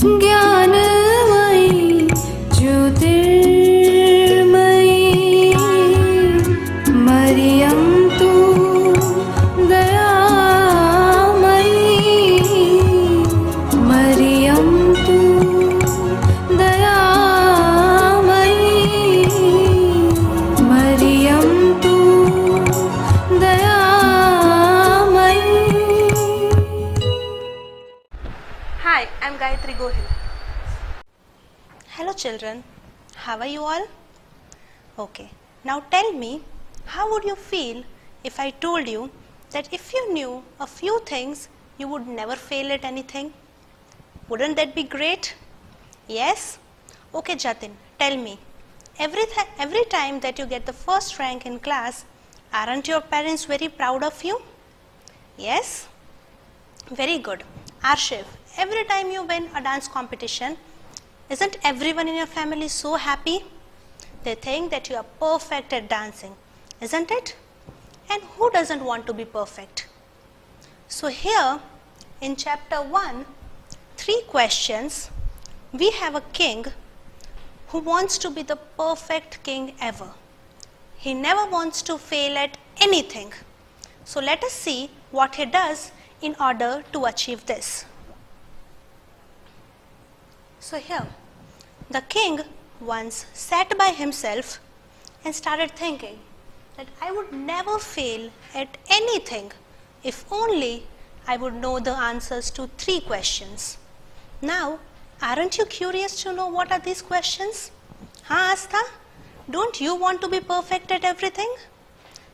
ज्ञानमयी ज्योतिर्मयी मरियं तु दयामयी मरियं तु दयामयी मरियं तु दयामयी. Hi, I'm Gayatri Gohil. Hello children, how are you all? Okay, now tell me, how would you feel if I told you that if you knew a few things, you would never fail at anything? Wouldn't that be great? Yes? Okay Jatin, tell me, every time that you get the first rank in class, aren't your parents very proud of you? Yes? Very good. Arshiv, every time you win a dance competition, isn't everyone in your family so happy? They think that you are perfect at dancing, isn't it? And who doesn't want to be perfect? So here in chapter 1, 3 questions, we have a king who wants to be the perfect king ever. He never wants to fail at anything. So let us see what he does in order to achieve this. So here, the king once sat by himself and started thinking that I would never fail at anything if only I would know the answers to 3 questions. Now, aren't you curious to know what are these questions? Huh, Astha? Don't you want to be perfect at everything?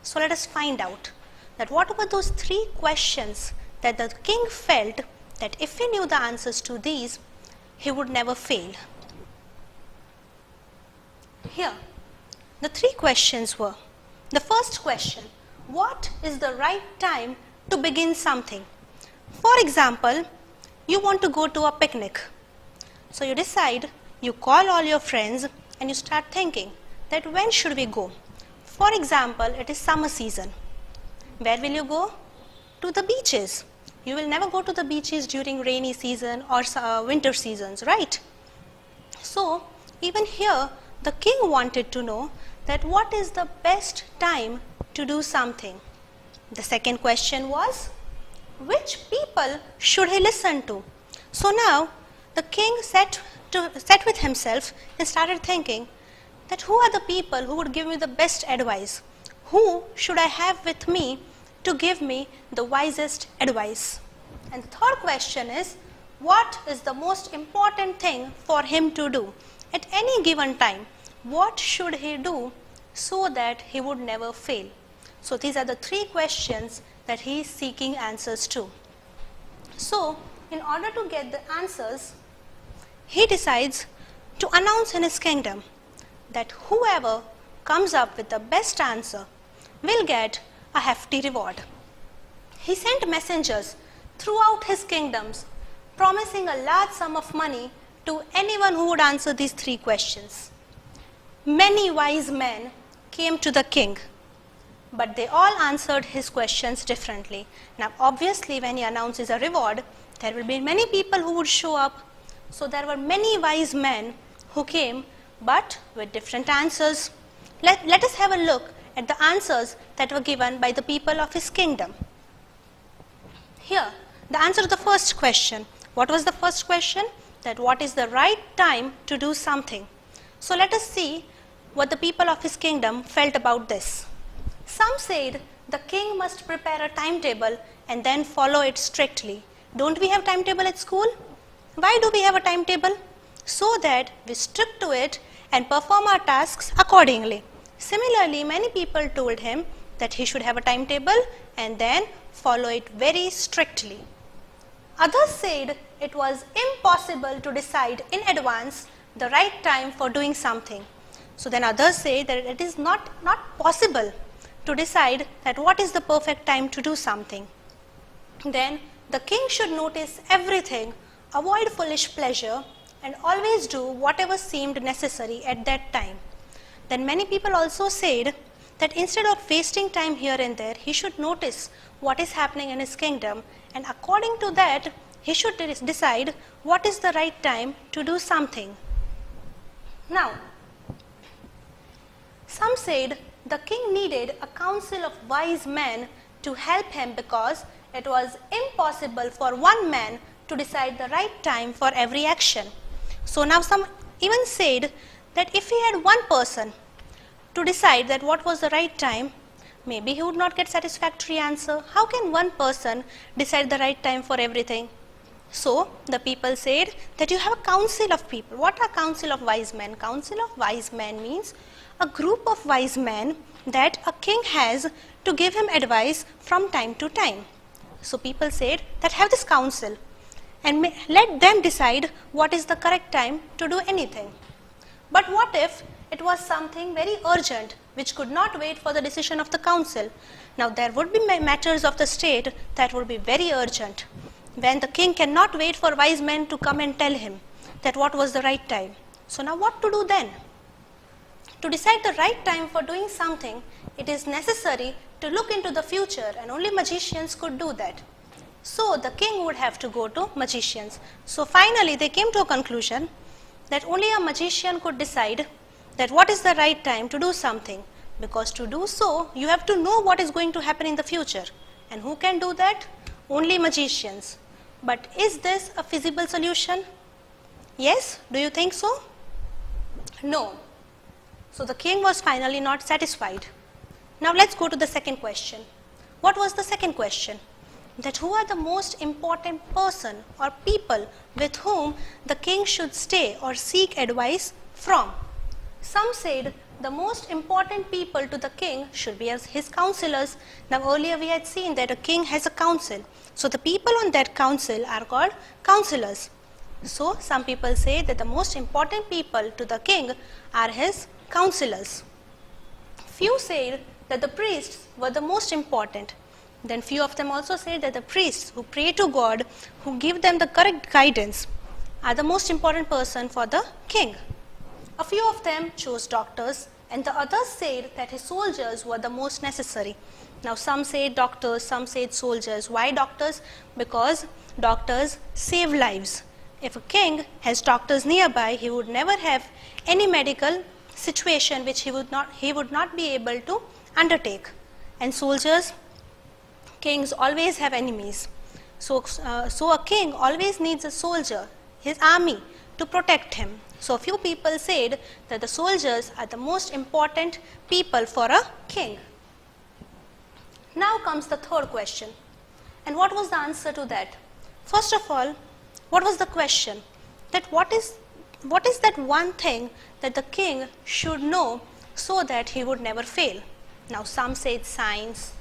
So let us find out that what were those 3 questions that the king felt that if he knew the answers to these, he would never fail. Here, the 3 questions were, the first question, what is the right time to begin something? For example, you want to go to a picnic. So you decide, you call all your friends and you start thinking that when should we go? For example, it is summer season. Where will you go? To the beaches. You will never go to the beaches during rainy season or winter seasons, right? So even here, the king wanted to know that what is the best time to do something. The second question was, which people should he listen to? So now the king sat with himself and started thinking that who are the people who would give me the best advice? Who should I have with me to give me the wisest advice? And the third question is, what is the most important thing for him to do at any given time? What should he do so that he would never fail? So these are the 3 questions that he is seeking answers to. So in order to get the answers, he decides to announce in his kingdom that whoever comes up with the best answer will get a hefty reward. He sent messengers throughout his kingdoms, promising a large sum of money to anyone who would answer these 3 questions. Many wise men came to the king, but they all answered his questions differently. Now obviously when he announces a reward, there will be many people who would show up. So there were many wise men who came, but with different answers. Let us have a look at the answers that were given by the people of his kingdom. Here, the answer to the first question. What was the first question? That what is the right time to do something? So let us see what the people of his kingdom felt about this. Some said the king must prepare a timetable and then follow it strictly. Don't we have timetable at school? Why do we have a timetable? So that we stick to it and perform our tasks accordingly. Similarly, many people told him that he should have a timetable and then follow it very strictly. Others said it was impossible to decide in advance the right time for doing something. So then others say that it is not possible to decide that what is the perfect time to do something. Then the king should notice everything, avoid foolish pleasure, and always do whatever seemed necessary at that time. Then many people also said that instead of wasting time here and there, he should notice what is happening in his kingdom, and according to that, he should decide what is the right time to do something. Now, some said the king needed a council of wise men to help him because it was impossible for one man to decide the right time for every action. So now some even said that if he had one person to decide that what was the right time, maybe he would not get satisfactory answer. How can one person decide the right time for everything? So the people said that you have a council of people. What are council of wise men? Council of wise men means a group of wise men that a king has to give him advice from time to time. So people said that have this council and let them decide what is the correct time to do anything. But what if it was something very urgent which could not wait for the decision of the council? Now there would be matters of the state that would be very urgent, when the king cannot wait for wise men to come and tell him that what was the right time. So now what to do then? To decide the right time for doing something, it is necessary to look into the future, and only magicians could do that. So the king would have to go to magicians. So finally they came to a conclusion that only a magician could decide that what is the right time to do something, because to do so you have to know what is going to happen in the future, and who can do that? Only magicians. But is this a feasible solution? Yes? Do you think so? No. So the king was finally not satisfied. Now let's go to the second question. What was the second question? That who are the most important person or people with whom the king should stay or seek advice from? Some said the most important people to the king should be as his counselors. Now earlier we had seen that a king has a council. So the people on that council are called counselors. So some people say that the most important people to the king are his counselors. Few said that the priests were the most important. Then few of them also say that the priests who pray to God, who give them the correct guidance, are the most important person for the king. A few of them chose doctors, and the others said that his soldiers were the most necessary. Now some say doctors, some said soldiers. Why doctors? Because doctors save lives. If a king has doctors nearby, he would never have any medical situation which he would not be able to undertake. And soldiers, kings always have enemies. So a king always needs a soldier, his army, to protect him. So a few people said that the soldiers are the most important people for a king. Now comes the third question. And what was the answer to that? First of all, what was the question? That what is that one thing that the king should know so that he would never fail? Now some said science,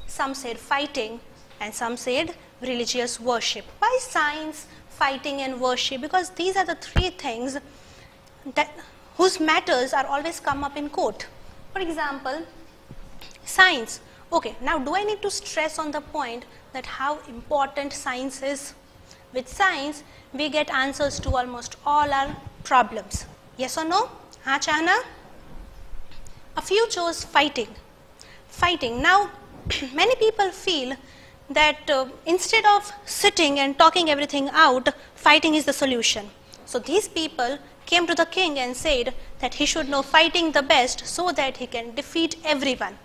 some said fighting, and some said religious worship. Why science, fighting and worship? Because these are the three things that whose matters are always come up in court. For example, science. Okay, now do I need to stress on the point that how important science is? With science, we get answers to almost all our problems. Yes or no? Haan Chahna? A few chose fighting. Fighting. Now, many people feel that instead of sitting and talking everything out, fighting is the solution. So these people came to the king and said that he should know fighting the best so that he can defeat everyone.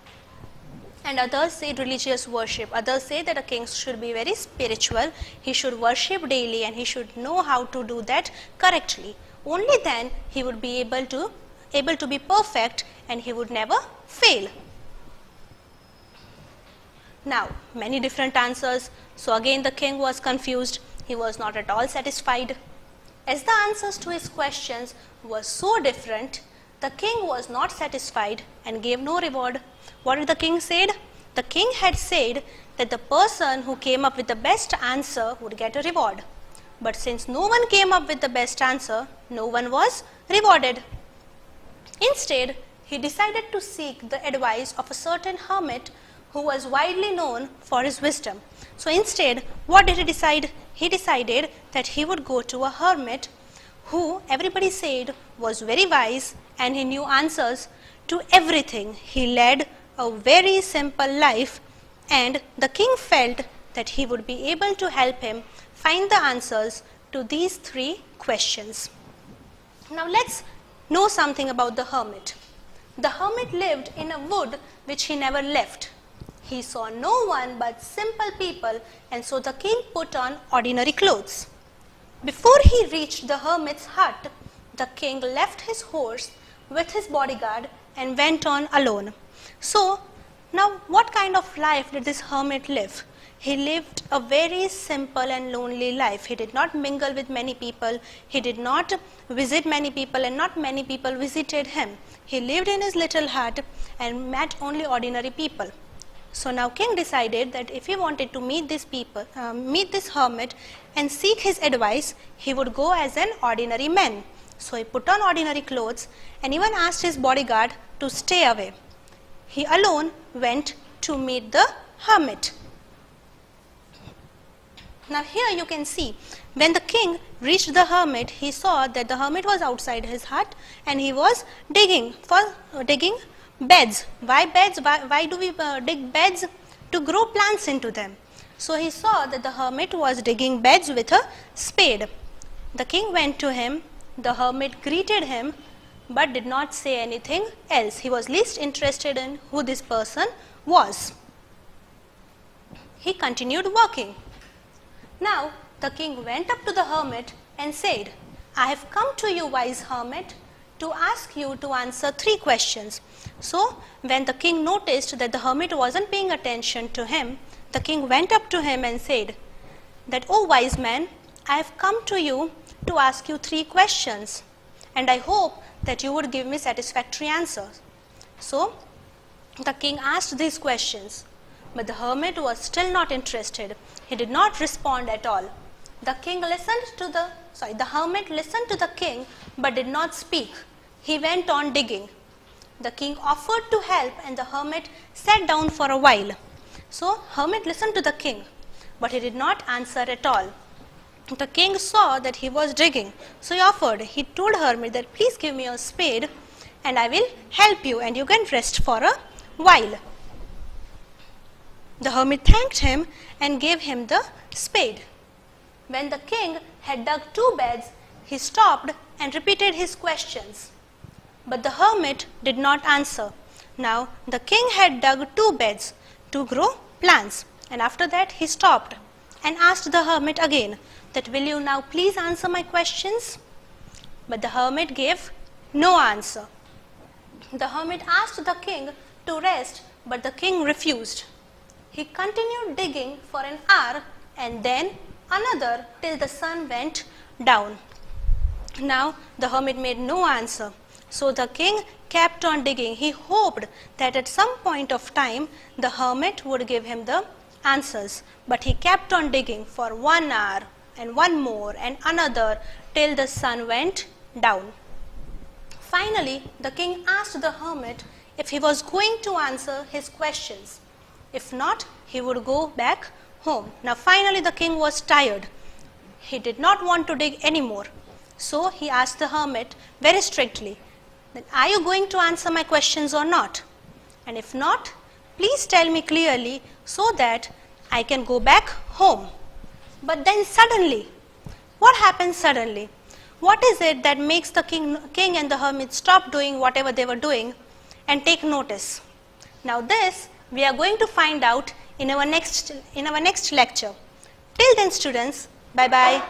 And others say religious worship. Others say that a king should be very spiritual. He should worship daily and he should know how to do that correctly. Only then he would be able to be perfect and he would never fail. Now, many different answers. So again the king was confused. He was not at all satisfied. As the answers to his questions were so different, the king was not satisfied and gave no reward. What did the king said? The king had said that the person who came up with the best answer would get a reward. But since no one came up with the best answer, no one was rewarded. Instead, he decided to seek the advice of a certain hermit who was widely known for his wisdom. So instead, what did he decide? He decided that he would go to a hermit who everybody said was very wise and he knew answers to everything. He led a very simple life and the king felt that he would be able to help him find the answers to these 3 questions. Now let's know something about the hermit. The hermit lived in a wood which he never left. He saw no one but simple people, and so the king put on ordinary clothes. Before he reached the hermit's hut, the king left his horse with his bodyguard and went on alone. So, now what kind of life did this hermit live? He lived a very simple and lonely life. He did not mingle with many people. He did not visit many people, and not many people visited him. He lived in his little hut and met only ordinary people. So now king decided that if he wanted to meet this hermit and seek his advice, he would go as an ordinary man. So he put on ordinary clothes and even asked his bodyguard to stay away. He alone went to meet the hermit. Now here you can see, when the king reached the hermit, he saw that the hermit was outside his hut and he was digging beds. Why beds? Why do we dig beds? To grow plants into them. So he saw that the hermit was digging beds with a spade. The king went to him. The hermit greeted him but did not say anything else. He was least interested in who this person was. He continued working. Now the king went up to the hermit and said, "I have come to you, wise hermit, to ask you to answer 3 questions. So when the king noticed that the hermit wasn't paying attention to him, the king went up to him and said that, "Oh wise man, I have come to you to ask you 3 questions, and I hope that you would give me satisfactory answers." So the king asked these questions, but the hermit was still not interested. He did not respond at all. The hermit listened to the king but did not speak. He went on digging. The king offered to help and the hermit sat down for a while. So hermit listened to the king, but he did not answer at all. The king saw that he was digging, so he offered. He told hermit that, "Please give me a spade and I will help you and you can rest for a while." The hermit thanked him and gave him the spade. When the king had dug 2 beds, he stopped and repeated his questions. But the hermit did not answer. Now the king had dug 2 beds to grow plants, and after that he stopped and asked the hermit again that, "Will you now please answer my questions?" But the hermit gave no answer. The hermit asked the king to rest, but the king refused. He continued digging for an hour and then another till the sun went down. Now the hermit made no answer. So the king kept on digging. He hoped that at some point of time the hermit would give him the answers. But he kept on digging for 1 hour and one more and another till the sun went down. Finally, the king asked the hermit if he was going to answer his questions. If not, he would go back home. Now finally the king was tired. He did not want to dig anymore. So he asked the hermit very strictly, "Are you going to answer my questions or not? And if not, please tell me clearly so that I can go back home." But then suddenly, what happens suddenly? What is it that makes the king and the hermit stop doing whatever they were doing and take notice? Now this we are going to find out in our next lecture. Till then students, bye bye.